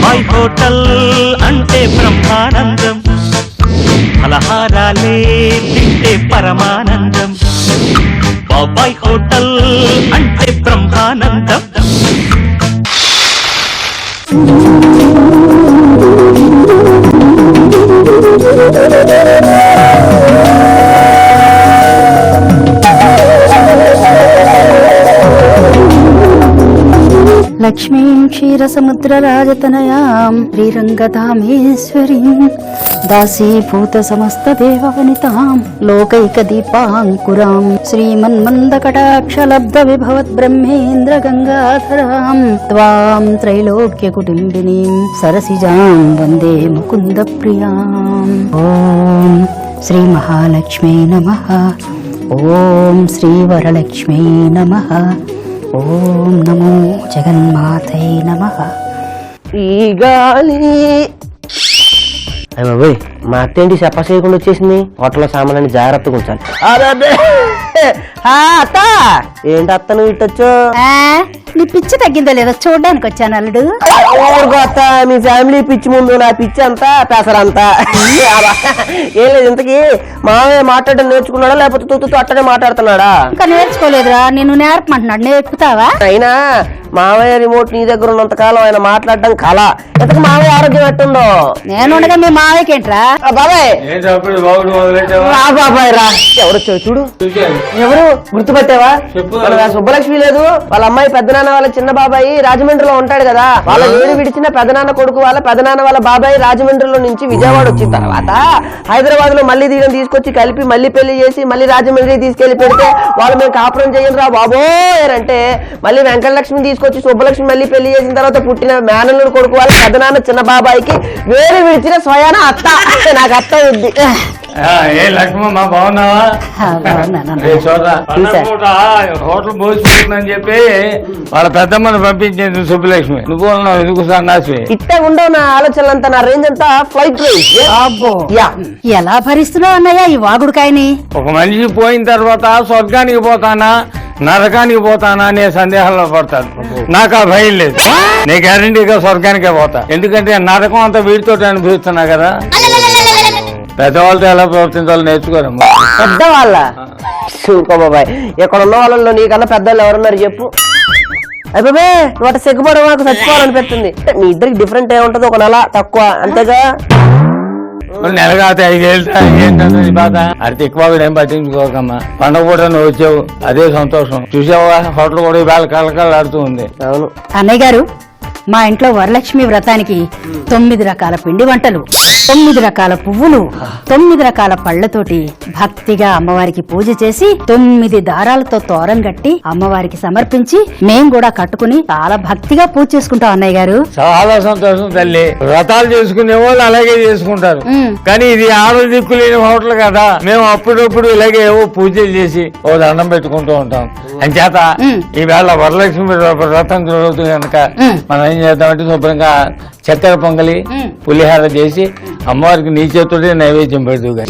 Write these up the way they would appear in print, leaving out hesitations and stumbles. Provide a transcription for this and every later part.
బాబాయ్ హోటల్ అంటే బ్రహ్మానందం, ఫలహారాలే తింటే పరమానందం. బాబాయ్ హోటల్ అంటే బ్రహ్మానందం. లక్ష్మీం క్షీరసముద్రరాజతనయాం శ్రీరంగధామేశ్వరీం దాసీభూత సమస్త దేవవనితాం లోకైక దీపాంకురాం శ్రీమన్మందకటాక్షలబ్ధ విభవత్ బ్రహ్మేంద్ర గంగాధరాం త్వాం త్రైలోక్య కుటుంబినీం సరసిజాం వందే ముకుంద ప్రియాం. ఓం శ్రీ మహాలక్ష్మీ నమః. ఓం శ్రీ వరలక్ష్మీ నమః. ఓం నమో జగన్మాతై నమః. ఈ గాలి అయ్య బాబోయ్, మా అత్త ఏంటి చెప్ప చేయకుండా వచ్చేసింది. హోటల్లో సామాన్యాన్ని జాగ్రత్తగా ఉంచాలి. అత్త ఏంటి అత్త నువ్వు ఇట్టొచ్చు? నీ పిచ్చి తగ్గిందో లేదో చూడడానికి వచ్చాను అల్లుడు. అత్త మీ ఫ్యామిలీ పిచ్చి ముందు నా పిచ్చి అంతా పెసరంతా ఏం లేదు. ఇంతకీ మావయ్య మాట్లాడడం నేర్చుకున్నాడా లేకపోతే తూతూ అట్టనే మాట్లాడుతున్నాడా? ఇంకా నేర్చుకోలేదురా, నేను నేర్పమంటున్నాడు. నేర్పుతావా? అయినా మావయ్య రిమోట్ నీ దగ్గర ఉన్నంత కాలం ఆయన మాట్లాడడం కళ. ఇంతకు మావయ్య ఆరోగ్యం ఎట్టుందో? నేనుండగా మీ మావయ్యకేంట్రా? బాబాయ్ బాబాయ్ రా. ఎవరు వచ్చావు చూడు. ఎవరు గుర్తుపట్టావా? సుబ్బలక్ష్మి లేదు, వాళ్ళ అమ్మాయి పెద్దనాన్న వాళ్ళ చిన్న బాబాయి రాజమండ్రిలో ఉంటాడు కదా. వాళ్ళ ఏడు విడిచిన పెదనాన్న కొడుకు వాళ్ళ పెదనాన్న వాళ్ళ బాబాయి రాజమండ్రిలో నుంచి విజయవాడ వచ్చిన తర్వాత హైదరాబాద్ లో మళ్ళీ దీని తీసుకొచ్చి కలిపి మళ్ళీ పెళ్లి చేసి మళ్ళీ రాజమండ్రి తీసుకెళ్లి పెడితే వాళ్ళు మేము కాపురం చేయం రా బాబోయ్ అంటే మళ్ళీ వెంకటలక్ష్మి తీసుకొచ్చి సుబ్బలక్ష్మి మళ్ళీ పెళ్లి చేసిన తర్వాత పుట్టిన మేనల్లుడు కొడుకు వాళ్ళ పెదనాన్న చిన్న బాబాయికి వేరు విడిచిన స్వయాన అత్త. నాకు అత్త ఉంది. ఏ లక్ష్మమ్మ బాగున్నావా? హోటల్ పోసిపోతుందని చెప్పి వాళ్ళ పెద్దమ్మని పంపించేది సుబ్బలక్ష్మి. నువ్వు ఎందుకు సన్నాసి? ఇట్ట ఉండవు నా ఆలోచనలంతా, నా రేంజ్ అంతా ఫ్లైట్ రేంజ్. ఎలా భరిస్తున్నావు అన్నయ్య ఈ వాగుడుకాయని? ఒక మనిషి పోయిన తర్వాత స్వర్గానికి పోతానా నరకానికి పోతానా అనే సందేహంలో పడతాడు. నాకు ఆ భయం లేదు. నీ గ్యారంటీగా స్వర్గానికే పోతా. ఎందుకంటే నరకం అంతా వీడితో అనుభవిస్తున్నా కదా. పెద్దవాళ్ళతో ఎలా ప్రవర్తించాలో నేర్చుకోరమ్మా. పెద్దవాళ్ళ సూకో బాబాయ్, ఎక్కడ ఉన్న వాళ్ళలో నీకన్నా పెద్దవాళ్ళు ఎవరున్నారు చెప్పు? అయిపోయి వాటి సిగ్గుపడడం నాకు చచ్చిపోవాలనిపిస్తుంది. మీ ఇద్దరికి డిఫరెంట్ ఏముంటది, ఒక నెల తక్కువ అంతేగా. నెలగాతే 5 ఏళ్ళు ఏంటంటే బాధ. అది ఎక్కువ ఏం పట్టించుకోకమ్మా. పండగ పూట నువ్వు వచ్చావు, అదే సంతోషం. చూసావా హోటల్ కూడా ఇవాళ కళకళలాడుతూ ఉంది. అవును అన్నయ్య గారు, మా ఇంట్లో వరలక్ష్మి వ్రతానికి 9 రకాల పిండి వంటలు, 9 రకాల పువ్వులు, 9 రకాల పళ్లతోటి భక్తిగా అమ్మవారికి పూజ చేసి 9 దారాలతో తోరం కట్టి అమ్మవారికి సమర్పించి మేం కూడా కట్టుకుని చాలా భక్తిగా పూజ చేసుకుంటాం అన్నయ్య గారు. చాలా సంతోషం తల్లి. వ్రతాలు చేసుకునే వాళ్ళు అలాగే చేసుకుంటారు. కానీ ఇది ఆరు దిక్కు లేని హోటల్ కదా. మేము అప్పుడప్పుడు ఇలాగే ఏవో పూజలు చేసి ఓ దండం పెట్టుకుంటూ ఉంటాం. అంచేత ఈవేళ వరలక్ష్మి వ్రతం జరుగుతుంది కనుక మనం ఏం చేద్దామంటే శుభ్రంగా చక్కెర పొంగలి పులిహార చేసి అమ్మవారికి నీ చేతుడే నైవేద్యం పెడుతూ గాని.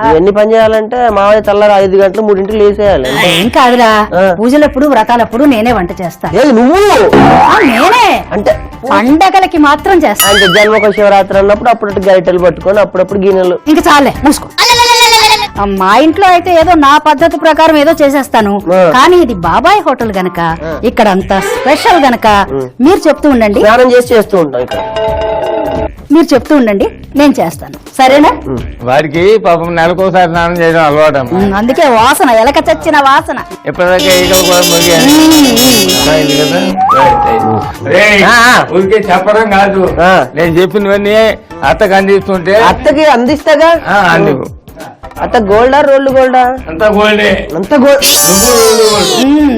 ఇవన్నీ పని చేయాలంటే మావయ్య తెల్లారు 5 గంటలు 3 లేసేయాలి. ఏం కాదురా, పూజలప్పుడు వ్రతాలప్పుడు నేనే వంట చేస్తాను. నువ్వు? నేనే అంటే పండగలకి మాత్రం చేస్తాను. అంటే జన్మకు శివరాత్రి అన్నప్పుడు అప్పుడు గరిటెలు పట్టుకొని అప్పుడప్పుడు గిన్నెలు. ఇంక చాలే మూసుకో. మా ఇంట్లో అయితే ఏదో నా పద్ధతి ప్రకారం ఏదో చేసేస్తాను. కానీ ఇది బాబాయ్ హోటల్ గనక ఇక్కడ అంత స్పెషల్ గనక మీరు చెప్తూ ఉండండి. స్నానం చేసి చేస్తూ ఉంటాం ఇక్కడ. మీరు చెప్తూ ఉండండి, నేను చేస్తాను. సరేనా? వారికి పాపం నెలకోసారి స్నానం చేయడం అలవాటు. అందుకే వాసన ఎలక చచ్చిన వాసన. ఎప్పటిదాకా ఈగలు కూడా ఊరికే చెప్పడం కాదు, నేను చెప్పినవన్నీ అత్తకు అందిస్తుంటే. అత్తకి అందిస్తాగా. అందుకు అత్త గోల్డా రోల్డ్ గోల్డా? అంతా గోల్డే. అంతా గోల్డ్.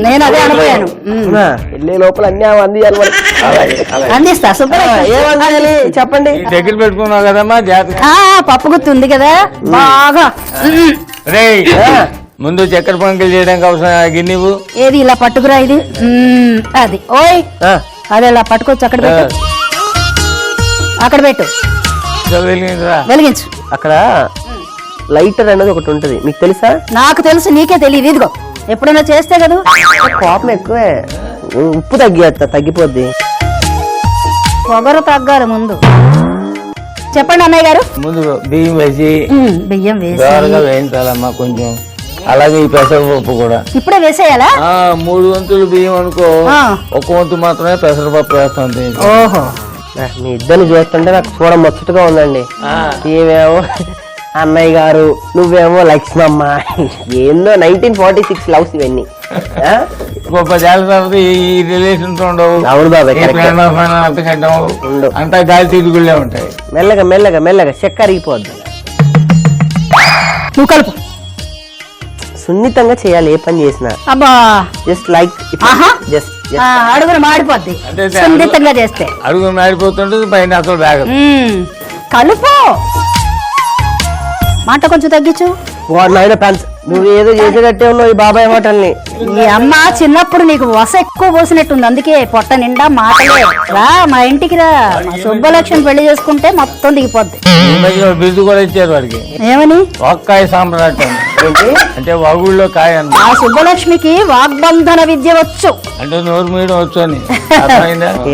నేను అదే అనుకోయాను. వెళ్ళే లోపల అన్ని అందియాలి. అందిస్తా. ఏమందాలి చెప్పండి. దగ్గర పెట్టుకున్నావు కదమ్మా జాతర. పప్పు గుర్తు ఉంది కదా బాగా. రే ముందు చక్కెర పొంగల్ చేయడానికి అవసరం గిన్నెవు ఏది ఇలా పట్టుకురా. ఇది అది. ఓయ్ అది ఇలా పట్టుకోవచ్చు. అక్కడ పెట్టు, అక్కడ పెట్టు. వెలిగించు. అక్కడ లైటర్ అనేది ఒకటి ఉంటది, మీకు తెలుసా? నాకు తెలుసు, నీకే తెలియదు. ఇదిగో ఎప్పుడైనా చేస్తే కదా. కోపం ఎక్కువే. ఉప్పు తగ్గిపోద్ది. పొగరు తగ్గాలి ముందు. చెప్పండి అన్నయ్య గారు. ముందు బియ్యం వేసి బియ్యం వేసి దోరగా వేయించాలమ్మా కొంచెం. అలాగే ఈ పెసరపప్పు కూడా ఇప్పుడే వేసేయాలా? 3 వంతులు బియ్యం అనుకో, 1 వంతు మాత్రమే పెసరపప్పు వేస్తాం. ఓహో, మీ ఇద్దరిని చూస్తుంటే నాకు చూడ ముచ్చటగా ఉందండి. ఏమేమో అన్నయ్య గారు, నువ్వేమో లక్ష్మమ్మ. ఏందో 1946 లవ్స్ ఇవన్నీ. 10 ఏళ్ళ తర్వాత ఈ రిలేషన్స్ ఉండవు. అవును బాబాయ్, అంతా గాలి తిరుగుళ్ళే ఉంటాయి. మెల్లగా మెల్లగా మెల్లగా చెక్క అరిగిపోద్ది. నువ్వు కలుపు. సున్నితంగా చేయాలి ఏ పని చేసినా. అబ్బా, జస్ట్ లైక్ జస్ట్ అడుగులు మాడిపోద్ది సున్నితంగా చేస్తే. అడుగు మాడిపోతుంటుంది, పైన అసలు బ్యాగ్. కలుపు. మాట కొంచెం తగ్గించు. నాయన ఫ్యాన్స్, నువ్వు ఏదో చేసేటట్టే ఉన్నావు ఈ బాబాయ్ హోటల్ని. ఈ అమ్మ చిన్నప్పుడు నీకు వస ఎక్కువ పోసినట్టుంది, అందుకే పొట్ట నిండా మాటలే. రా మా ఇంటికి రా, మా సుబ్బలక్ష్మి పెళ్లి చేసుకుంటే మొత్తం దిగిపోద్ది. బిల్లు కూడా ఇచ్చారు వాడికి. ఏమని? ఒక్కాయ సాంబ్రాటం అంటే వగుళ్ళో కాయ అన్న. ఆ సుబ్బలక్ష్మికి వాగ్బంధన విద్య వచ్చు, అంటే నోరు మీయడం వచ్చు అని.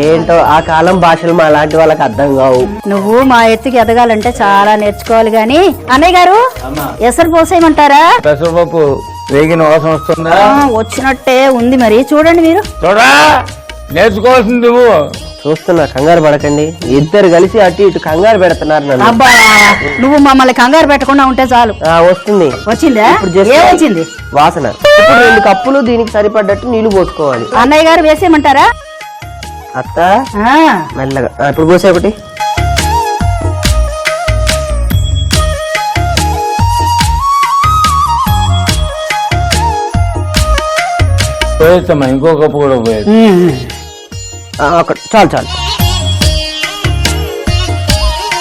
ఏంటో ఆ కాలం భాషలు మా లాంటి వాళ్ళకి అర్థం కావు. నువ్వు మా ఎత్తుకి ఎదగాలంటే చాలా నేర్చుకోవాలి గాని. అన్నయ్య గారు, ఎసరు పోసేయమంటారా? పెసరపప్పు వేగిన వాసన వస్తుందా? వచ్చినట్టే ఉంది, మరి చూడండి మీరు. చూడా, నేర్చుకోవాల్సింది నువ్వు. చూస్తున్నా, కంగారు పడకండి. ఇద్దరు కలిసి అటు ఇటు కంగారు పెడుతున్నారు నన్ను. అబ్బా, నువ్వు మమ్మల్ని కంగారు పెట్టకుండా ఉంటే చాలు. వస్తుంది. వచ్చిందా? వచ్చింది వాసన. ఇప్పుడు 2 కప్పులు దీనికి సరిపడ్డట్టు నీళ్లు పోసుకోవాలి. అన్నయ్య గారు వేసేయమంటారా? అత్త మెల్లగా ఇప్పుడు పోసే ఒకటి. పోయేస్తామా, ఇంకో కప్పు కూడా పోయేది. చాలు చాలు.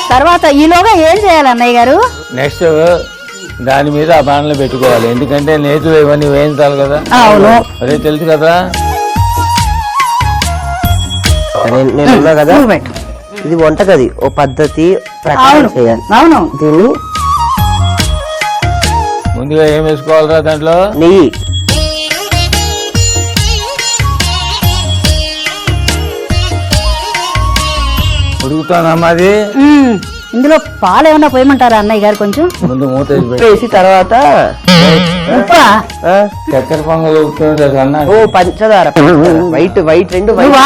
తర్వాత ఈలోగా ఏం చేయాలి అన్నయ్య గారు? నెక్స్ట్ దాని మీద ఆ బాణలు పెట్టుకోవాలి, ఎందుకంటే నేతులు ఇవన్నీ వేయించాలి కదా. అవును, అదే తెలుసు కదా. నేనున్నా కదా, ఇది వంటగది, ఓ పద్ధతి ప్రకారం చేయాలి. అవును, దీన్ని ముందుగా ఏం వేసుకోవాలరా దాంట్లో? నెయ్యి. ఉడుకుతానమ్మా అది. ఇందులో పాలు ఏమన్నా పోయమంటారా అన్నయ్య గారు? కొంచెం ముందు మూత వేసి తర్వాత చక్కెర పొంగల్ ఉడుకుతుంది. ఓ పంచదార, వైట్ వైట్ 2 వైట్.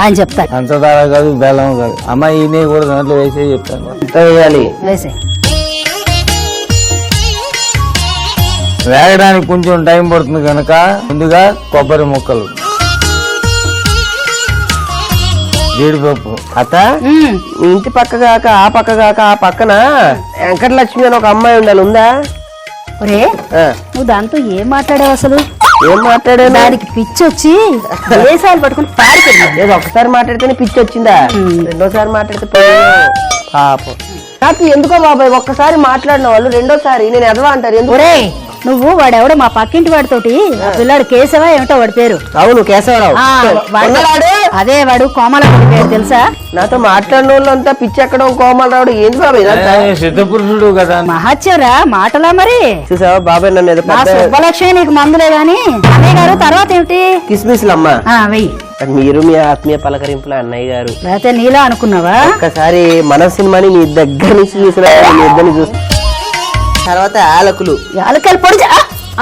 ఆయన చెప్తారు. పంచదార కాదు, బెల్లం కాదు. అమ్మ ఈ నెయ్యి కూడా దాంట్లో వేసే చెప్తాను. వేయాలి. వేసే. వేగడానికి కొంచెం టైం పడుతుంది కనుక ముందుగా కొబ్బరి ముక్కలు, జీడిపప్పు. అత్త, మీ ఇంటి పక్క కాక ఆ పక్క కాక ఆ పక్కన వెంకటలక్ష్మి అని ఒక అమ్మాయి ఉండాలి, ఉందా? ఒరే, నువ్వు దాంతో ఏం మాట్లాడావు అసలు? ఏం మాట్లాడా? దానికి పిచ్చి వచ్చి దేశాలు పట్టుకుని పారిపోయింది. లేదు, ఒకసారి మాట్లాడితేనే పిచ్చి వచ్చిందా? రెండోసారి మాట్లాడితే పాపం. నాకు ఎందుకో బాబాయ్, ఒక్కసారి మాట్లాడిన వాళ్ళు రెండోసారి నేను ఎదవా అంటారు. ఎందుకు? నువ్వు వాడెవడో మా పక్కింటి వాడితోటి, ఆ పిల్లాడు కేశవా ఏమిటో వాడి పేరు. అవును, కేశవరావు. అదే వాడు కోమల పేరు తెలుసా? నాతో మాట్లాడిన వాళ్ళు అంతా పిచ్చి ఎక్కడం, కోమలరావుడు. ఏంది బాబాయ్ సిద్ధపురుషుడు కదా. మహత్యరా మాటలా మరి. చూసావా బాబాయ్, నన్ను సుబ్బలక్ష్మి నీకు మందులే గాని. అన్నయ్య గారు, తర్వాత ఏమిటి? కిస్మిస్లమ్మా. వెయ్యి. మీరు మీ ఆత్మీయ పలకరింపుల అన్నయ్య గారు. లేకపోతే నీలా అనుకున్నావా? ఒక్కసారి మన సినిమాని మీ దగ్గర నుంచి చూసిన ఇద్దరిని చూసి. తర్వాత యాలకులు. యాలకాయలు పొడి.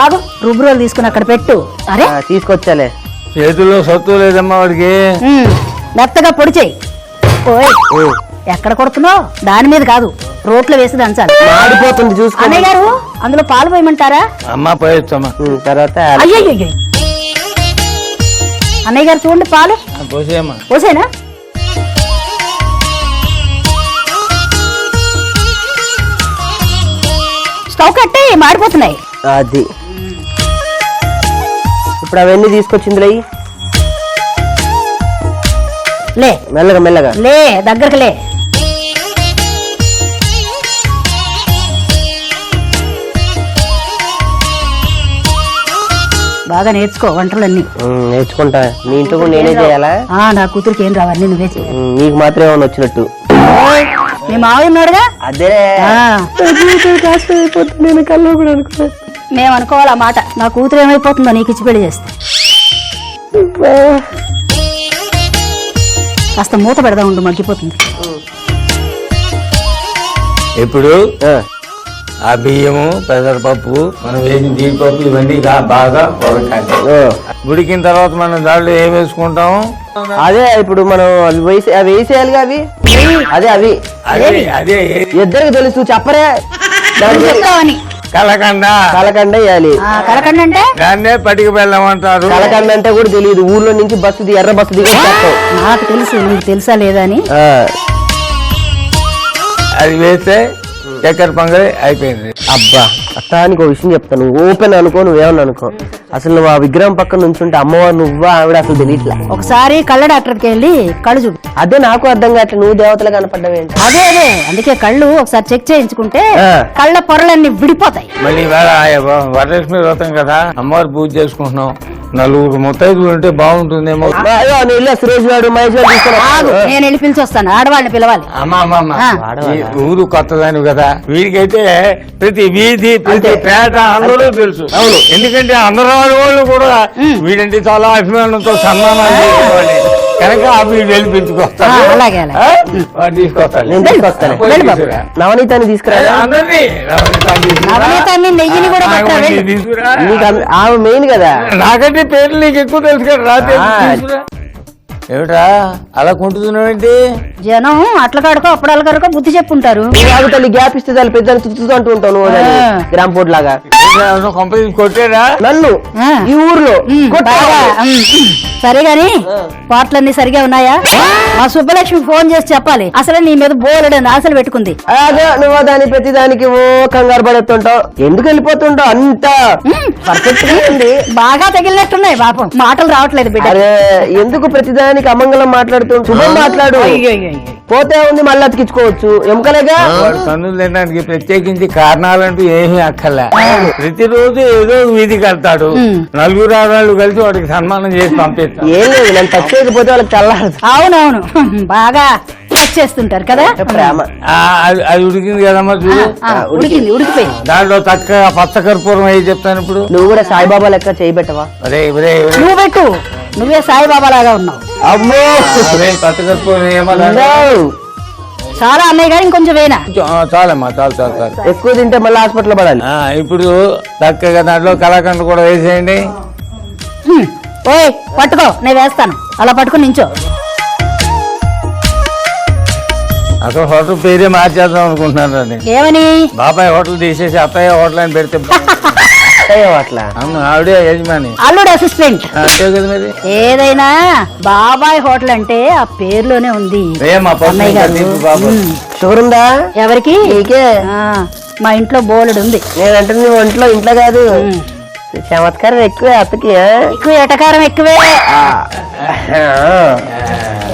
ఆగు, రుబ్బురోలు తీసుకుని అక్కడ పెట్టు. అరే తీసుకొచ్చాలే. చేతుల్లో సత్తు లేదమ్మా వాడికి. మెత్తగా పొడి చెయ్యి. ఎక్కడ కొడుతున్నావు? దాని మీద కాదు, రోట్లో వేసి దంచాలి. మాడిపోతుంది చూసుకో. అన్నయ్య గారు, అందులో పాలు పోయమంటారా? అమ్మ పోయొచ్చమ్మా. తర్వాత అయ్యో, అన్నయ్య గారు చూడండి, పాలు పోసేయమ్మా. పోసేనా? స్టవ్ కట్టి మాడిపోతున్నాయి. అది ఇప్పుడు అవన్నీ తీసుకొచ్చిందిలే. లే, మెల్లగా మెల్లగా లే, దగ్గరకు లే. బాగా నేర్చుకో వంటలన్నీ. నేర్చుకుంటా. మీ ఇంట్లో కూడా నేనే చేయాలా? నా కూతురికి ఏం రావన్నీ నువ్వే చేయాలి. నీకు మాత్రం ఏమన్నా వచ్చినట్టు. మీ మావయ్య ఉన్నాడుగా. అదే నేను కల్లో కూడా అనుకున్నా. మేము అనుకోవాలి ఆ మాట. నా కూతురు ఏమైపోతుందో నీకు ఇచ్చి పెళ్లి చేస్తే. కాస్త మూత పెడదా ఉండు, మగ్గిపోతుంది. ఇప్పుడు ఆ బియ్యము, పెసరపప్పు, మనం వేసిన జీడిపప్పు ఇవన్నీ బాగా ఉడకాలి. ఉడికిన తర్వాత మనం దాంట్లో ఏం వేసుకుంటాము? అదే ఇప్పుడు మనం అవి వేసేయాలిగా, అవి అదే అవి అదే ఇద్దరికి తెలుసు చెప్పరే. చెప్తావని కలకండ. కలకండ వేయాలి. కలకండ అంటే దాన్నే పటిక బెల్లం అంటారు. కలకండ అంటే కూడా తెలియదు. ఊర్లో నుంచి బస్సు ఎర్ర బస్సు దిగి నాకు తెలుసు, నీకు తెలుసా లేదా అని. అది వేస్తే చక్కెర పొంగలి అయిపోయింది. అబ్బా అట్టానికి ఒక విషయం చెప్తాను, ఓపెన్ అనుకో, నువ్వేమన్నా అనుకో, అసలు నువ్వు ఆ విగ్రహం పక్కన నుంచుంటే అమ్మవారు నువ్వా ఆవిడ అసలు తెలియట్లా. ఒకసారి కళ్ళ డాక్టర్కి వెళ్ళి కళ్ళు చూపు. అదే నాకు అర్థం కావట్లే, నువ్వు దేవతలు కనపడ్డావేంటి? అదే అందుకే కళ్ళు ఒకసారి చెక్ చేయించుకుంటే కళ్ళ పొరలన్నీ విడిపోతాయి. మళ్ళీ ఇవాళ వరలక్ష్మి వ్రతం కదా, అమ్మవారు పూజ చేసుకుంటున్నాం. నలుగురు ముత్తైదులు ఉంటే బాగుంటుందేమో. సురేష్ గారు, మహేష్ గారు తీసుకున్నా. నేను వెళ్ళి పిలిచి వస్తాను, ఆడవాళ్ళని పిలవాలి. ఊరు కొత్తదాని కదా, వీడికైతే ప్రతి వీధి, ప్రతి పేట అందరూ తెలుసు. అవును, ఎందుకంటే అందరూ వాళ్ళు కూడా వీడంటే చాలా అభిమానంతో సన్మానాలు చేసేవాళ్ళే కనుక వీడు వెళ్ళి పిలుచుకొస్తాను. అలాగే తీసుకొస్తాను. నవనీతాన్ని తీసుకురా. నవనీతాన్ని, నెయ్యిని కూడా తీసుకురా. ఆమె మెయిన్ కదా. నాకంటే పేర్లు నీకు ఎక్కువ తెలుసు కదా, రాత్రి ఏమిట్రా అలా కొంటున్నావేంటి? జనం అట్ల కాడుకో అప్పుడు కనుక బుద్ధి చెప్పుంటారు. తల్లి గ్యాప్ ఇస్తే చాలు, పెద్ద తుత్తుతూ అంటూ ఉంటావు నువ్వు, గ్రామ్ పోట్ లాగా. కంపెనీ కొట్టారా నన్ను ఈ ఊర్లో? సరే గాని పాటలన్నీ సరిగా ఉన్నాయా? మా సుబ్బలక్ష్మి ఫోన్ చేసి చెప్పాలి. అసలు నీ మీద బోలెడని ఆశలు పెట్టుకుంది. అదే నువ్వు దాని ప్రతి దానికి ఓ కంగారు పడుతుంటావు, ఎందుకు వెళ్ళిపోతుంటావు? అంత పర్ఫెక్ట్ గా ఉంది, బాగా తగిలినట్టున్నాయి పాపం, మాటలు రావట్లేదు బిడ్డ. అరే ఎందుకు ప్రతిదానికి అమంగళం మాట్లాడుతూ శుభం మాట్లాడు, పోతే ఉంది మళ్ళీ అతికించుకోవచ్చు. ఎముకలేగా కన్నులు తినడానికి ప్రత్యేకించి కారణాలంటూ ఏమీ అక్కర్లే. ప్రతిరోజు ఏదో వీధి కడతాడు, నలుగురు ఆడవాళ్ళు కలిసి వాడికి సన్మానం చేసి పంపిస్తాం. ఏం లేదు, నేను టచ్ చేయకపోతే వాళ్ళకి చల్లారదు. అవునవును, బాగా టచ్ చేస్తుంటారు కదా. ప్రేమ. అది ఉడికింది కదమ్మా, చూడు. ఉడికిపోయింది. దాంట్లో చక్కగా పచ్చ కర్పూరం అయ్యి చెప్తాను. ఇప్పుడు నువ్వు కూడా సాయిబాబా లెక్క చేయబెట్టవా? నువ్వు పెట్టు, నువ్వే సాయిబాబా లాగా ఉన్నావు. అమ్మో పచ్చ కర్పూరం ఏమన్నా చాలా అన్నయ్య గారు, ఇంకొంచెం వేనా? చాలమ్మా, చాలు. ఎక్కువ తింటే మళ్ళీ హాస్పిటల్ పడాలి. ఇప్పుడు చక్కగా దాంట్లో కలాకండ కూడా వేసేయండి. ఓయ్ పట్టుకో, నేను వేస్తాను. అలా పట్టుకుని నించో. అసలు హోటల్ పేరే మార్చేద్దాం అనుకుంటున్నాను. ఏమని? బాబాయ్ హోటల్ తీసేసి అత్తయ్య హోటల్ అని పెడితే అట్లా ఆవిడే యజమాని, అల్లుడు అసిస్టెంట్. అంతే కదా మరి. ఏదైనా బాబాయ్ హోటల్ అంటే ఆ పేరులోనే ఉంది. షుగర్ ఉందా? ఎవరికి? నీకే. మా ఇంట్లో బోలెడు ఉంది. నేనంటే నువ్వు ఇంట్లో కాదు, చమత్కారం ఎక్కువే అత్తకి. ఎక్కువ ఎటకారం ఎక్కువే.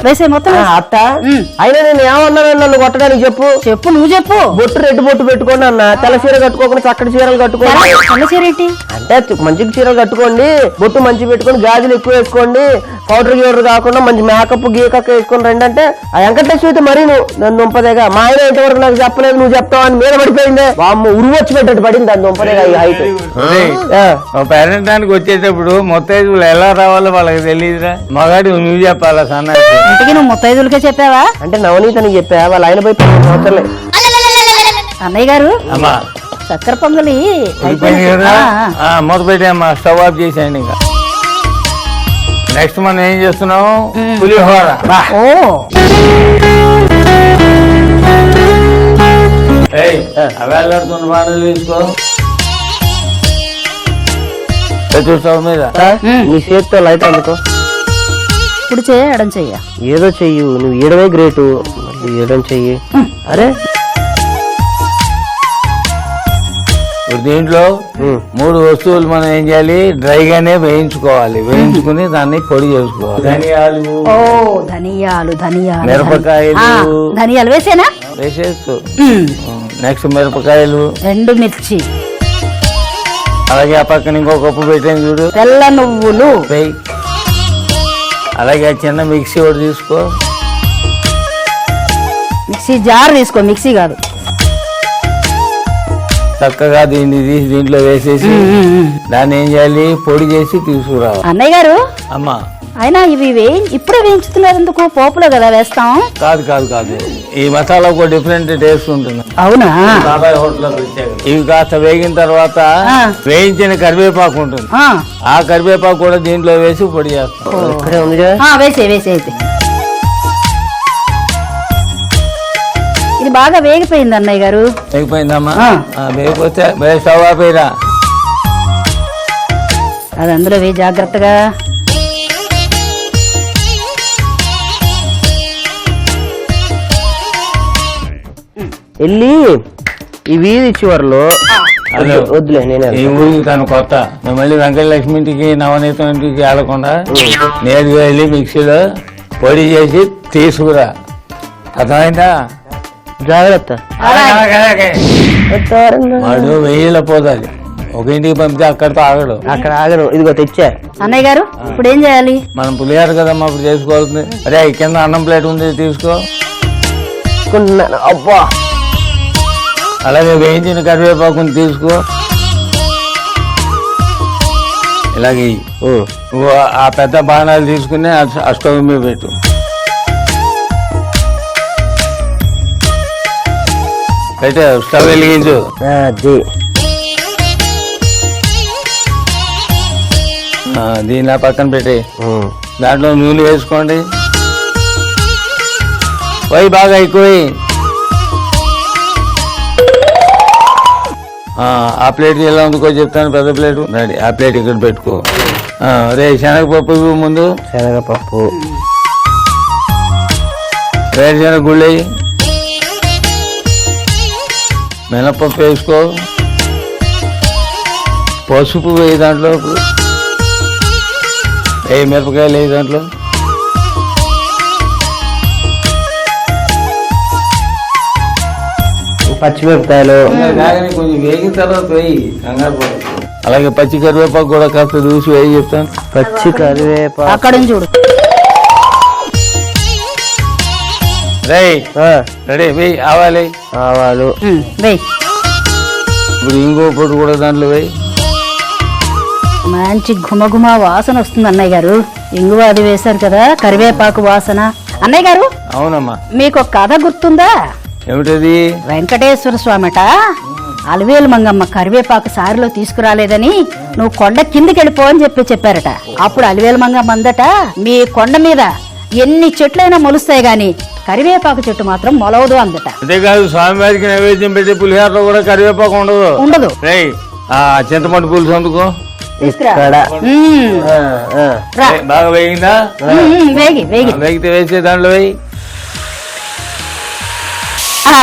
వేసే మొత్తం అత్త అయినా నేను ఏమన్నాను నన్ను కొట్టడానికి? చెప్పు నువ్వు చెప్పు. బొట్టు రెడ్డి బొట్టు పెట్టుకోండి అన్న, తెల్ల చీర కట్టుకోకుండా చక్కటి చీరలు కట్టుకోండి. తెల్ల చీర ఏంటి అంటే మంచి చీరలు కట్టుకోండి, బొట్టు మంచి పెట్టుకోండి, గాజులు ఎక్కువ వేసుకోండి, పౌడర్ గీడర్ కాకుండా మంచి మేకప్ గీకప్ వేసుకొని రండి అంటే ఆ వెంకటేశ్వర అయితే మరీ నువ్వు నన్ను దుంపదేగా. మా ఆయన ఇంతవరకు నాకు చెప్పలేదు, నువ్వు చెప్తావు అని మీద పడిపోయింది. వామ్మ ఉరువు వచ్చి పెట్టట్టు పడింది దాని దుంపదేగా ఈ హైట్. పేరెంటానికి వచ్చేటప్పుడు మొత్తైదులు ఎలా రావాలో వాళ్ళకి తెలియదురా. మగాడి నువ్వు చెప్పాలా సన్న. ఇంటికి నువ్వు మొత్తైదులకే చెప్పావా? అంటే నవనీతని చెప్పా, వాళ్ళ ఆయన పోయి 10 సంవత్సరాలే. అన్నయ్య గారు అమ్మా చక్కెర పొంగలి మూత పెట్టామ్మా, స్టవ్ ఆఫ్ చేసేయండి. ఇంకా నెక్స్ట్ మనం ఏం చేస్తున్నాం? పులిహోర. అవేలాడుతున్న బాణలు తీసుకో, స్టవ్ మీద నీ చేతితో లైట్ అందుకో. ఇప్పుడు చేయడం చెయ్య, ఏదో చెయ్యు, నువ్వు ఏడవే గ్రేటు, మళ్ళీ ఏడం చెయ్యి. అరే ఇప్పుడు దీంట్లో 3 వస్తువులు మనం ఏం చేయాలి? డ్రైగానే వేయించుకోవాలి. వేయించుకుని దాన్ని పొడి చేసుకోవాలి. ధనియాలు, మిరపకాయలు. ధనియాలు వేసేనా? వేసేస్తూ నెక్స్ట్ మిరపకాయలు, 2 మిర్చి, అలాగే ఆ పక్కన ఇంకో కప్పు పెట్టాను చూడు, తెల్ల నువ్వులు వేయి. అలాగే చిన్న మిక్సీ ఒకటి తీసుకో, మిక్సీ జార్ తీసుకో, మిక్సీ కాదు. చక్కగా దీన్ని తీసి దీంట్లో వేసేసి దాన్ని ఏం చేయాలి? పొడి చేసి తీసుకురావాలి. అన్నయ్య గారు అమ్మా అయినా ఇవి ఇప్పుడే వేయించుతున్నారు ఎందుకు? పోపులో కదా వేస్తాం. కాదు కాదు కాదు, ఈ మసాలా ఒక డిఫరెంట్ టేస్ట్ ఉంటుంది. అవునా? బాబాయ్ హోటల్ ఇవి కాస్త వేగిన తర్వాత వేయించిన కరివేపాకు ఉంటుంది, ఆ కరివేపాకు కూడా దీంట్లో వేసి పొడి చేస్తాం. వేసే ఇది బాగా వేగిపోయింది అన్నయ్య గారు. వేగిపోయిందమ్మా? వేగిపోతే స్టవ్ ఆపేరా. అది అందులో వేయి జాగ్రత్తగా. వెళ్ళి ఈ వీధి చివరిలో వద్దులే, నేనే ఈ ఊరికి తను కొత్త. మళ్ళీ వెంకటలక్ష్మి ఇంటికి నవనీతం ఇంటికి వెళ్ళకుండా నేరుగా వెళ్ళి మిక్సీలో పొడి చేసి తీసుకురా. అర్థమైందా? జాగ్రత్త. వాడు వెయ్యిలో పోదాలి, ఒక ఇంటికి పంపితే అక్కడితో ఆగడు. అక్కడ ఆగను. ఇదిగో తెచ్చా. అన్నయ్య గారు ఇప్పుడు ఏం చేయాలి? మనం పులిహార కదమ్మా ఇప్పుడు చేసుకోవాల్సింది. అరే కింద అన్నం ప్లేట్ ఉంది, తీసుకో. అబ్బా, అలాగే వేయించిన కరివేపాకుని తీసుకో. ఇలాగే ఆ పెద్ద బాణాలు తీసుకుని ఆ స్టవ్ మీద పెట్టు. పెట్టే స్టవ్ వెలిగించు. దీన్ని పక్కన పెట్టి దాంట్లో నూనె వేసుకోండి. పోయి బాగా ఎక్కువ. ఆ ప్లేట్ ఎలా ఉందికో చెప్తాను, పెద్ద ప్లేట్ రెడీ. ఆ ప్లేట్ ఇక్కడ పెట్టుకో. రే శనగపప్పు ముందు. శనగపప్పు, వేరుశనగ గుళ్ళు, మినపప్పు వేసుకో. పసుపు వేయి దాంట్లో, మిరపకాయలు వేయి దాంట్లో. పచ్చిమిరపకాయలు కొంచెం వేగిన తర్వాత వేయి, అలాగే పచ్చి కరివేపాకు కూడా కాస్త దూసి వేయి చెప్తాను. పచ్చి కరివేపాకు అక్కడ చూడు. రెడీ వేయి. ఆవాలు వేయి. ఇప్పుడు ఇంకో పొట్టు కూడా దాంట్లో వేయి. మంచి ఘుమఘుమ వాసన వస్తుంది అన్నయ్య గారు. ఇంగువ అది వేశారు కదా, కరివేపాకు వాసన. అన్నయ్య గారు. అవునమ్మా. మీకు ఒక కథ గుర్తుందా? ఏమిటది? వెంకటేశ్వర స్వామిట అలివేలు మంగమ్మ కరివేపాకు సారిలో తీసుకురాలేదని నువ్వు కొండ కిందికి వెళ్ళిపో అని చెప్పారట. అప్పుడు అలివేలు మంగమ్మ అందట, మీ కొండ మీద ఎన్ని చెట్లైనా మొలుస్తాయి గాని కరివేపాకు చెట్టు మాత్రం మొలవదు అందట. అంతేకాదు, స్వామివారికి నైవేద్యం పెట్టే పులిహారలో కూడా కరివేపాకు ఉండదు. చింతపండు పులుసు అందుకో. బాగా వేగిందా? వేగితే వేసే దాంట్లో వేయి.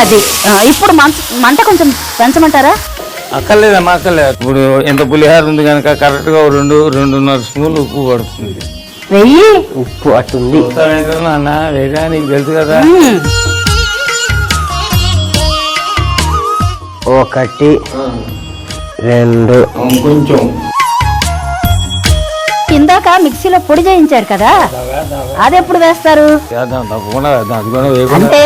అది ఇప్పుడు మంట కొంచెం పెంచమంటారా? అక్కర్లేదమ్మా, అక్కర్లేదు. ఇప్పుడు ఎంత పులిహార ఉంది కనుక కరెక్ట్ గా 2-2.5 స్పూన్లు ఉప్పు పడుతుంది. వెయ్యి. ఉప్పు అట్టుంది అన్న, వేగా నీకు తెలుసు కదా. 1 2 కొంచెం. ఇందాక మిక్సీలో పొడి చేయించారు కదా, అది ఎప్పుడు వేస్తారు? అంటే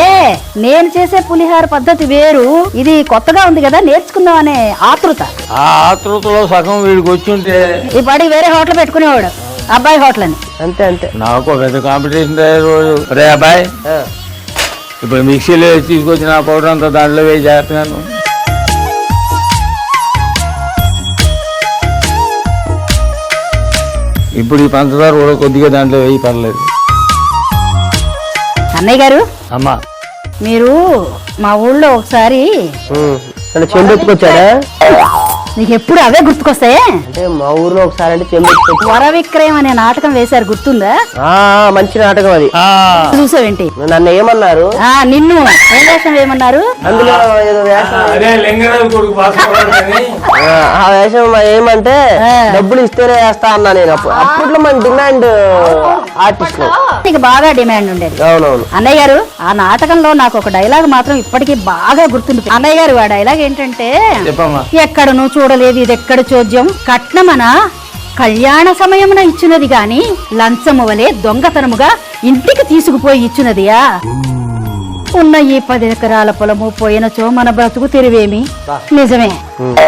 నేను చేసే పులిహార పద్ధతి వేరు, ఇది కొత్తగా ఉంది కదా, నేర్చుకుందాం అనే ఆతృత. ఆ ఆతృతలో సగం వీడికి వచ్చి ఉంటే ఈ పాడి వేరే హోటల్ పెట్టుకునేవాడు, అబ్బాయి హోటల్ అని. అంతే అంతే. నాకు పెద్ద కాంపిటీషన్ రోజు. రే అబ్బాయి, ఇప్పుడు మిక్సీలో తీసుకొచ్చిన పౌడర్ అంతా దాంట్లో వేసి చేస్తున్నాను. ఇప్పుడు ఈ పంచదార కూడా కొద్దిగా దాంట్లో వేయి, పర్లేదు. అన్నయ్య గారు. అమ్మా, మీరు మా ఊళ్ళో ఒకసారి చెంబెత్తుకొచ్చారా? నీకు ఎప్పుడు అవే గుర్తుకొస్తాయే? అంటే మా ఊర్లో ఒకసారి అంటే చెంబెత్తుకొచ్చి వర విక్రయం అనే నాటకం వేశారు, గుర్తుందా? మంచి నాటకం అది. చూసావేంటి? నన్ను ఏమన్నారు? నిన్ను ఏం వేషం వేయమన్నారు? అందులో ఏదో వేషం, ఆ వేషం ఏమంటే డబ్బులు ఇస్తేనే వేస్తా అన్నా నేను. అప్పట్లో మన డిమాండ్ ఆర్టిస్ట్, నీకు బాగా డిమాండ్ ఉండేది. అవునవును. అన్నయ్య గారు, ఆ నాటకంలో నాకు ఒక డైలాగ్ మాత్రం ఇప్పటికీ బాగా గుర్తుంది. అన్నయ్య గారు, ఆ డైలాగ్ ఏంటంటే, ఎక్కడ నువ్వు చూడలేదు ఇది ఎక్కడ చోద్యం, కట్నమన కళ్యాణ సమయమున ఇచ్చినది గాని లంచము వలె దొంగతనముగా ఇంటికి తీసుకుపోయి ఇచ్చినదియా. ఉన్న ఈ 10 ఎకరాల పొలము పోయినచో మన బ్రతుకు తెరివేమి. నిజమే,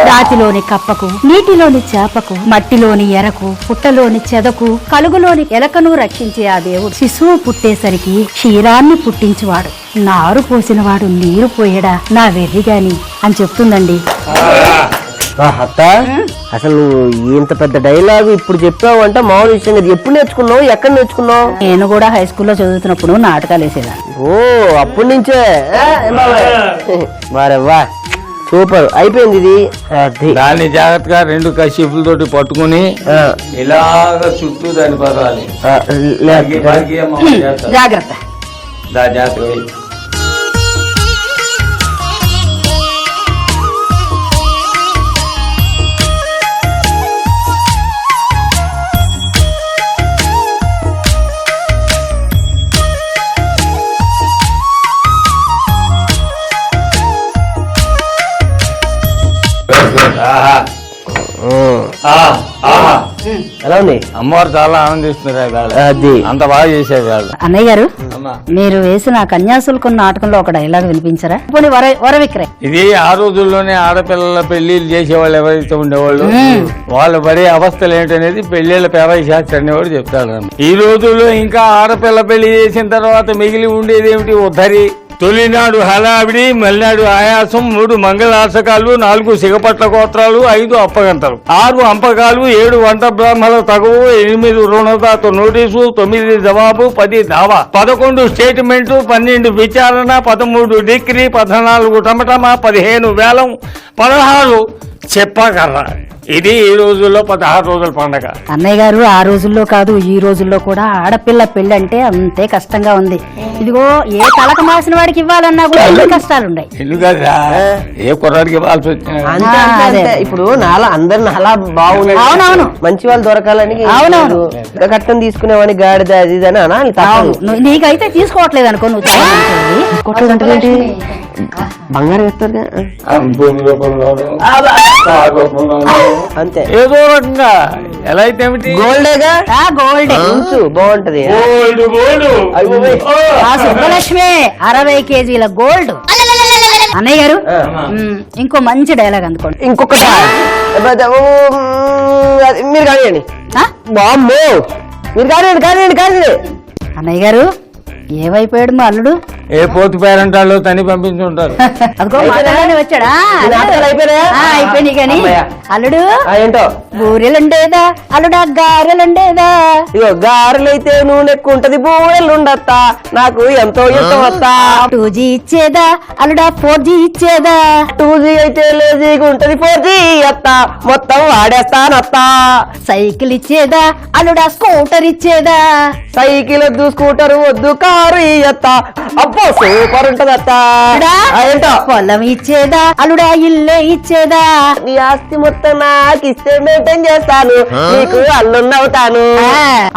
రాతిలోని కప్పకు, నీటిలోని చేపకు, మట్టిలోని ఎరకు, పుట్టలోని చెదకు, కలుగులోని ఎలకను రక్షించే ఆ దేవుడు శిశువు పుట్టేసరికి క్షీరాన్ని పుట్టించువాడు, నారు పోసినవాడు నీరు పోయడా నా వెర్రిగాని అని చెప్తుందండి. అత్త, అసలు నువ్వు ఇంత పెద్ద డైలాగ్ ఇప్పుడు చెప్పావు అంటే మామూలు విషయం కదా. ఎప్పుడు నేర్చుకున్నావు, ఎక్కడ నేర్చుకున్నావు? నేను కూడా హై స్కూల్లో చదువుతున్నప్పుడు నాటకాలు వేసేదాన్ని. ఓ, అప్పటి నుంచే వారెవ్వా, సూపర్ అయిపోయింది ఇది. దాన్ని జాగ్రత్తగా 2 కషిపులతోటి పట్టుకుని ఇలాగ చుట్టూ దాని పదాలి. జాగ్రత్త. జాగ్రత్త. ఎలా ఉంది? అమ్మవారు చాలా ఆనందిస్తున్నారు. అది అంత బాగా చేసేది కాదు. అన్నయ్య గారు, మీరు వేసిన కన్యాశుల్కం నాటకంలో ఒక డైలాగ్ వినిపించరా? పోనీ వర విక్రయ్. ఇది ఆ రోజుల్లోనే ఆడపిల్లల పెళ్లిళ్ళు చేసేవాళ్ళు ఎవరైతే ఉండేవాళ్ళు వాళ్ళు పడే అవస్థలు ఏంటనేది పెళ్లిళ్ళ పేరయ్య శాస్త్రి అనేవాడు చెప్తాడు. ఈ రోజుల్లో ఇంకా ఆడపిల్ల పెళ్లి చేసిన తర్వాత మిగిలి ఉండేది ఏమిటి? ఉద్ధరి, తొలినాడు హడావిడి, మల్నాడు ఆయాసం, 3 మంగళాసకాలు, 4 సిగపట్ల గోత్రాలు, 5 అప్పగంతలు, 6 అంపకాలు, 7 వంట బ్రాహ్మణ తగువు, 8 రుణదాత నోటీసు, 9 జవాబు, 10 దావా, 11 స్టేట్మెంటు, 12 విచారణ, 13 డిగ్రీ, 14 టమటమా, 15 వేలం, 16 చెప్పగర్ర. ఇది ఈ రోజుల్లో 16 రోజుల పండగ. అన్నయ్య గారు, ఆ రోజుల్లో కాదు ఈ రోజుల్లో కూడా ఆడపిల్ల పెళ్లి అంటే అంతే కష్టంగా ఉంది. ఇదిగో ఏ తలక మాసిన వాడికి ఇవ్వాలన్నా కూడా ఎన్ని కష్టాలున్నాయి. ఎందుకదా ఏ కుర్రాడికి ఇవ్వాల్సి వచ్చిన అంతే. ఇప్పుడు నాలా అందరిని అలా బాగుంది, అవునవును, మంచి వాళ్ళు దొరకాలని అవునవును కట్టం తీసుకునేవాడిని గాడిద అది ఇది అని అనాలి. నీకైతే తీసుకోవట్లేదు అనుకో, నువ్వు చాలా మంచిది. బంగారం ఇస్తారు అంతే. ఏదో రకంగా ఎలా అయితే గోల్డేగా, గోల్డ్ బాగుంటది. సుబ్బలక్ష్మి 60 కేజీల గోల్డ్. అన్నయ్య గారు, ఇంకో మంచి డైలాగ్ అందుకోండి. ఇంకొకటి మీరు కానివ్వండి. బామ్మో, మీరు కానివ్వండి. అన్నయ్య గారు, ఏమైపోయాడు మా అల్లుడు? ఏ పోతు పేరంటాళ్ళు తని పంపించుంటారు. అదిగో వచ్చాడా? అయిపోయినాయి కానీ అల్లుడు ఏంటో బూరెలుండేదా అల్లుడా, గారెలుండేదా? ఇగో గారెలైతే నూనె ఎక్కువ ఉంటది, బూరెలు ఉండత్తా, నాకు ఎంతో ఇష్టం వస్తా. 2G ఇచ్చేదా అల్లుడా, 4G ఇచ్చేదా? 2G అయితే లేజీగా ఉంటది, 4G అత్తా, మొత్తం వాడేస్తానత్తా. సైకిల్ ఇచ్చేదా అల్లుడా, స్కూటర్ ఇచ్చేదా? సైకిల్ వద్దు, స్కూటర్ వద్దు, కారు ఇయ్యత్తా, అబ్బో సూపర్ ఉంటదత్తా. ఏంటో పొలం ఇచ్చేదా అల్లుడా, ఇల్లే ఇచ్చేదా? నీ ఆస్తి మొత్తం నాకు ఇస్తే మెయింటైన్ చేస్తాను, నీకు అల్లున్నవుతాను.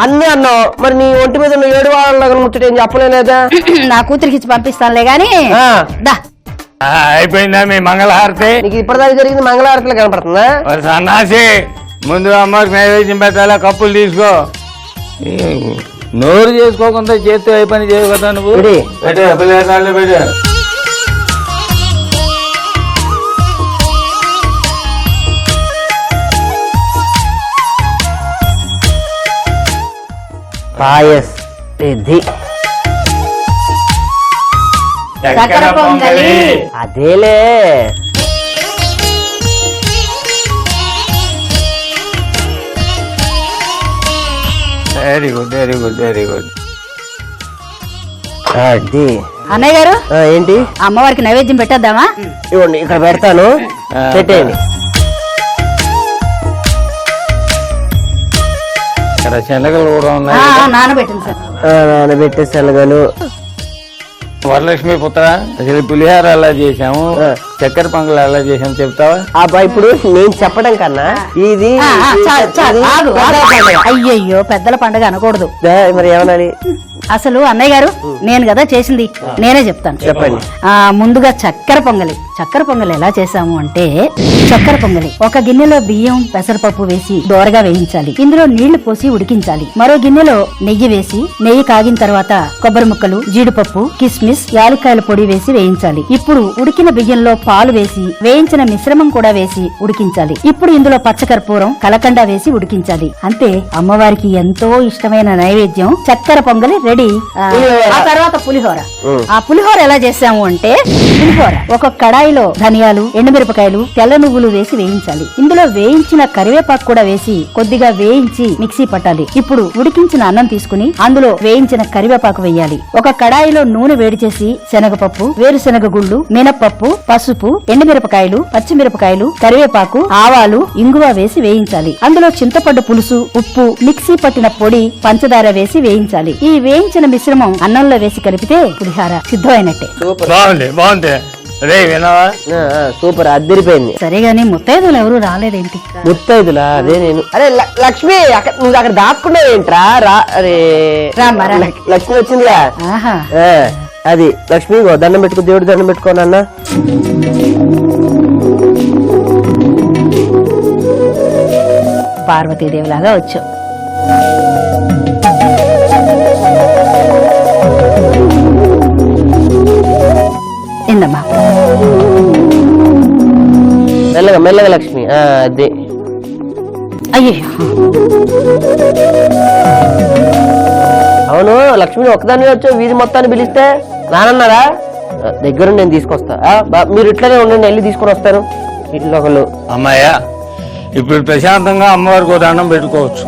అన్ని అన్నావు, మరి నీ ఒంటి మీద 7 వారాల ముచ్చట ఏం చెప్పలేదా? నా కూతురికి ఇచ్చి పంపిస్తానులే గాని దా. అయిపోయిందా మీ మంగళహారతి? నీకు ఇప్పటిదాకా జరిగింది మంగళహారతిలో కనపడుతుందా? సన్నాసి, ముందు అమ్మకి నైవేద్యం పెట్టాలా, కప్పులు తీసుకో. నోరు చేసుకోకుండా చేస్తే అయి పని చేయవు కదా నువ్వు. పాయస్ ఇది చక్కెర పొంగలి. అదేలే. Very good. అది అన్నయ్య గారు, ఏంటి అమ్మవారికి నైవేద్యం పెట్టేద్దామా? ఇవ్వండి, ఇక్కడ పెడతాను, పెట్టేయండి. ఇక్కడ శనగలు కూడా ఉన్నాయి. నానబెట్టింది సార్. నానబెట్టే శనగలు. వరలక్ష్మి పుత్ర, అసలు పులిహార ఎలా చేసాము, చక్కెర పొంగల్ ఎలా చేసాము చెప్తావా? అబ్బా, ఇప్పుడు నేను చెప్పడం కన్నా ఇది అయ్యయ్యో, పెద్దల పండుగ అనకూడదు. మరి ఏమనాలి? అసలు అన్నయ్య గారు నేను కదా చేసింది, నేనే చెప్తాను. చెప్పండి. ముందుగా చక్కెర పొంగలి ఎలా చేసాము అంటే, చక్కెర పొంగలి ఒక గిన్నెలో బియ్యం పెసరపప్పు వేసి దోరగా వేయించాలి. ఇందులో నీళ్లు పోసి ఉడికించాలి. మరో గిన్నెలో నెయ్యి వేసి, నెయ్యి కాగిన తర్వాత కొబ్బరి ముక్కలు, జీడిపప్పు, కిస్మిస్, యాలక్కాయల పొడి వేసి వేయించాలి. ఇప్పుడు ఉడికిన బియ్యంలో పాలు వేసి వేయించిన మిశ్రమం కూడా వేసి ఉడికించాలి. ఇప్పుడు ఇందులో పచ్చకర్పూరం, కలకండ వేసి ఉడికించాలి. అంతే, అమ్మవారికి ఎంతో ఇష్టమైన నైవేద్యం చక్కెర పొంగలి రెడీ. ఆ తర్వాత పులిహోర. ఆ పులిహోర ఎలా చేసాము అంటే, పులిహోర ఒక కడాయిలో ధనియాలు, ఎండుమిరపకాయలు, తెల్ల నువ్వులు వేసి వేయించాలి. ఇందులో వేయించిన కరివేపాకు కూడా వేసి కొద్దిగా వేయించి మిక్సీ పట్టాలి. ఇప్పుడు ఉడికించిన అన్నం తీసుకుని అందులో వేయించిన కరివేపాకు వేయాలి. ఒక కడాయిలో నూనె వేడి చేసి శనగపప్పు, వేరుశనగ గుళ్ళు, మినప్పప్పు, పసుపు, ఎండుమిరపకాయలు, పచ్చిమిరపకాయలు, కరివేపాకు, ఆవాలు, ఇంగువ వేసి వేయించాలి. అందులో చింతపండు పులుసు, ఉప్పు, మిక్సీ పట్టిన పొడి, పంచదార వేసి వేయించాలి. ఈ వేయించిన మిశ్రమం అన్నంలో వేసి కలిపితే పులిహార సిద్ధమైనట్టే. బాగుంది రే, విన్నావా? సూపర్, అద్దరిపోయింది. సరే గాని ముత్తైదులు ఎవరు రాలేదేంటి? ముత్తైదులా? అదే నేను. అరే లక్ష్మి, నువ్వు అక్కడ దాక్కున్నావు ఏంట్రా? అరే లక్ష్మి వచ్చిందిగా. ఆహా, అది లక్ష్మి, దండం పెట్టుకో, దేవుడు దండం పెట్టుకోనన్నా. పార్వతీదేవి లాగా వచ్చావు. ఇందమ్మా, మెల్లగా మెల్లగా లక్ష్మి. అదే. అయ్యో, అవును లక్ష్మి, ఒకదాని వచ్చావు, వీధి మొత్తాన్ని పిలిస్తే రానన్నారా? దగ్గరుండి నేను తీసుకొస్తా. మీరు ఇట్లనే ఉండండి, వెళ్ళి తీసుకొని వస్తాను. ఇంట్లో ఒకళ్ళు. అమ్మాయ్యా, ఇప్పుడు ప్రశాంతంగా అమ్మవారికి దండం పెట్టుకోవచ్చు.